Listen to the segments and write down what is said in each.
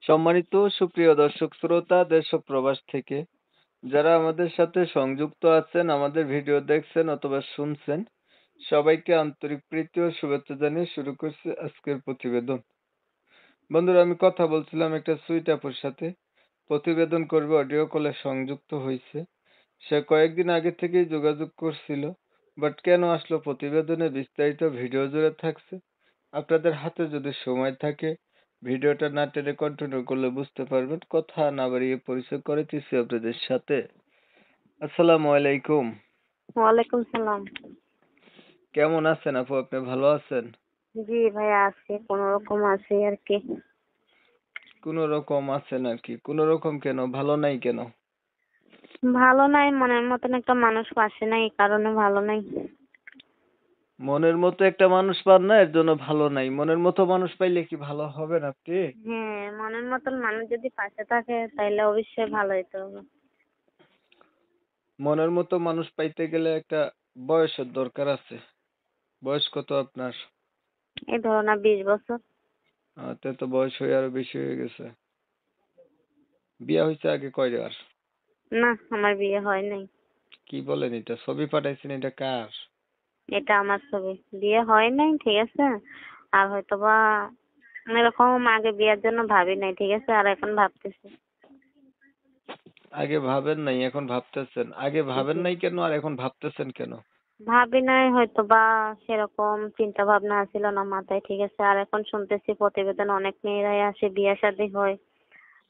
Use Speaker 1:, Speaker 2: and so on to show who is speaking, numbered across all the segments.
Speaker 1: সম্মানিত সুপ্রিয় দর্শক শ্রোতা দেশ ও প্রবাস থেকে যারা আমাদের সাথে সংযুক্ত আছেন, আমাদের ভিডিও দেখছেন অথবা শুনছেন, সবাইকে আন্তরিক প্রীতি ও শুভেচ্ছা জানিয়ে শুরু করছি আজকের প্রতিবেদন। বন্ধুরা, আমি কথা বলছিলাম একটা সুইট আপুর সাথে। প্রতিবেদন করবে অডিও কলে সংযুক্ত হইছে। সে কয়েকদিন আগে থেকেই যোগাযোগ করছিল। বাট কেন আসলো প্রতিবেদনে বিস্তারিত ভিডিও জুড়ে থাকছে। আপনাদের হাতে যদি সময় থাকে ভিডিওটা না টেনে কন্টিনিউ করলে বুঝতে পারবেন। কথা না বাড়িয়ে পরিচয় করে দিচ্ছি আপনাদের সাথে। আসসালামু আলাইকুম।
Speaker 2: ওয়ালাইকুম সালাম।
Speaker 1: কেমন আছেন আপু? আপনি ভালো আছেন?
Speaker 2: জি ভাইয়া, আছি কোনোরকম আছি আর কি।
Speaker 1: কোন রকম আছেন আর কি? কোন রকম কেন? ভালো নাই কেন?
Speaker 2: ভালো নাই, মনের মতন একটা মানুষ পাশে নাই, এই কারণে ভালো নাই।
Speaker 1: মনের মতো একটা মানুষ পান না, এর জন্য ভালো নাই। মনের মতো মানুষ পাইলে কি ভালো হবেন আপনি?
Speaker 2: হ্যাঁ, মনের মতন মানুষ যদি পাশে থাকে তাইলে অবশ্যই ভালো হইতে হবে।
Speaker 1: মনের মতো মানুষ পাইতে গেলে একটা বয়সের দরকার আছে। বয়স কত আপনার?
Speaker 2: এই ধরো না 20 বছর।
Speaker 1: তে তো বয়স হয়ে আরো বেশি হয়ে গেছে। বিয়া হইছে আগে কয়বার?
Speaker 2: না, আমার বিয়ে হয় নাই।
Speaker 1: কি বলেন এটা? ছবি পাঠাইছেন, এটা কার?
Speaker 2: এটা আমার ছবি। বিয়ে হয় নাই, ঠিক আছে। আর হয়তোবা এরকম আগে বিয়ের জন্য ভাবি নাই, ঠিক আছে, আর এখন ভাবতেছি।
Speaker 1: আগে ভাবেন নাই, এখন ভাবতেছেন। আগে ভাবেন
Speaker 2: জি,
Speaker 1: নাই কেন আর এখন ভাবতেছেন কেন?
Speaker 2: ভাবি নাই, হয়তোবা সেরকম চিন্তা ভাবনা ছিল না মাথায়, ঠিক আছে। আর এখন শুনতেছি প্রতিবেদন অনেক মেয়েরাই আসে, বিয়ে শাদী হয়।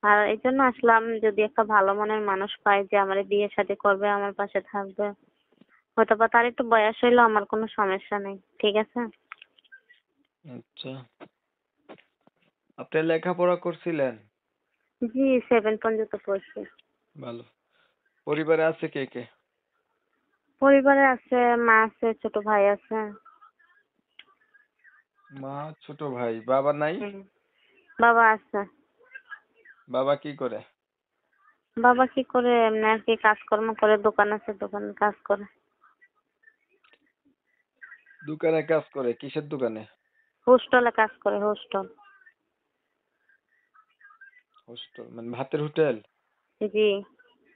Speaker 2: আর এই জন্য আসলাম, যদি একটা ভালো মনের মানুষ পাই যে আমার বিয়ে শাদী করবে, আমার পাশে থাকবে, হয়তোবা তার একটু বয়স হইলো, আমার কোনো সমস্যা নেই, ঠিক আছে।
Speaker 1: আচ্ছা। আপনি লেখাপড়া করছিলেন?
Speaker 2: জি, 7 পর্যন্ত পড়ছি।
Speaker 1: ভালো। পরিবারে আছে কে কে?
Speaker 2: পরিবারে আছে, মা আছে, ছোট ভাই আছে।
Speaker 1: মা, ছোট ভাই। বাবা নাই?
Speaker 2: হুম। বাবা আছে।
Speaker 1: বাবা কি করে?
Speaker 2: বাবা কি করে, এমনি আর কি কাজকর্ম করে, দোকান আছে, দোকানে কাজ করে।
Speaker 1: দোকানে কাজ করে? কিসের দোকানে?
Speaker 2: হোস্টেলে কাজ করে, হোস্টেল।
Speaker 1: হোস্টেল মানে ভাতের হোটেল?
Speaker 2: জি।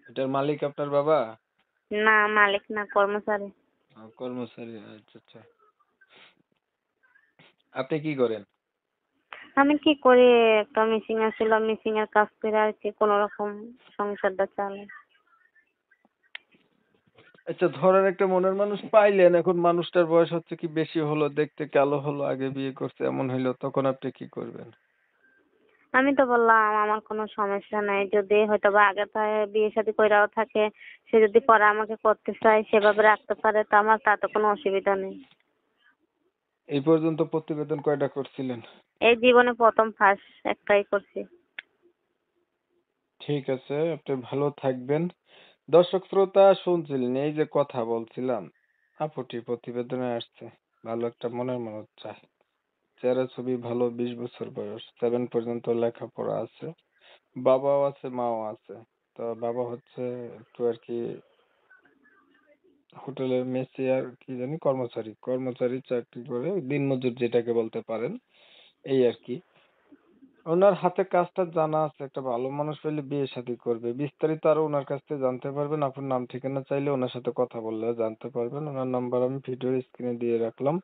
Speaker 1: এটার মালিক আপনার বাবা?
Speaker 2: না, মালিক না, কর্মচারী।
Speaker 1: কর্মচারী। আচ্ছা আচ্ছা। আপনি কি করেন?
Speaker 2: আমি কি করি, একটা মিসিং আছিল, মিসিং এর কাজ করে আর কি কোনো রকম সংসারটা চালাই।
Speaker 1: আচ্ছা, ধরেন একটা মনের মানুষ পাইলেন, এখন মানুষটার বয়স হচ্ছে কি বেশি হলো, দেখতে কালো হলো, আগে বিয়ে করছে এমন হইলো, তখন আপনি কি করবেন?
Speaker 2: আমি তো বললাম আমার কোনো সমস্যা নাই, যদি হয়তো বা আগে থেকে বিয়ে শাদী কইরাও থাকে, সে যদি পরে আমাকে করতে চায়, সেভাবে রাখতে পারে, তো আমার তাতে কোনো অসুবিধা নেই।
Speaker 1: এই পর্যন্ত প্রতিবেদন কয়টা করছিলেন?
Speaker 2: এই জীবনে প্রথম ফার্স্ট একটাই করছি।
Speaker 1: ঠিক আছে, আপনি ভালো থাকবেন। দর্শক শ্রোতা শুনছিলেন, এই যে কথা বলছিলাম, আপুটি প্রতিবেদনে আসছে। ভালো একটা মনের মানুষ চায়। চেহারা ছবি ভালো, 20 বছর বয়স, 7 পর্যন্ত লেখাপড়া আছে। বাবাও আছে, মাও আছে। তো বাবা হচ্ছে একটু আর কি হোটেলের মেসে আর কি জানি কর্মচারী চাকরি করে, দিনমজুর যেটাকে বলতে পারেন, এই আর কি। ওনার হাতে কাজটা জানা আছে, একটা ভালো মানুষ পেলে বিয়ে শাদী করবে। বিস্তারিত আরো ওনার কাছ থেকে জানতে পারবেন। আপনার নাম ঠিকানা চাইলে ওনার সাথে কথা বললে জানতে পারবেন। ওনার নাম্বার আমি ভিডিওর স্ক্রিনে দিয়ে রাখলাম।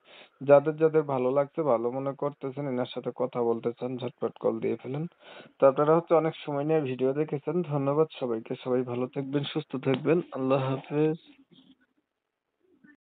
Speaker 1: যাদের যাদের ভালো লাগছে, ভালো মনে করতেছেন, এনার সাথে কথা বলতে চান, ঝটপট কল দিয়ে ফেলেন। তো আপনারা হচ্ছে অনেক সময় নিয়ে ভিডিও দেখেছেন। ধন্যবাদ সবাইকে। সবাই ভালো থাকবেন, সুস্থ থাকবেন। আল্লাহ হাফেজ।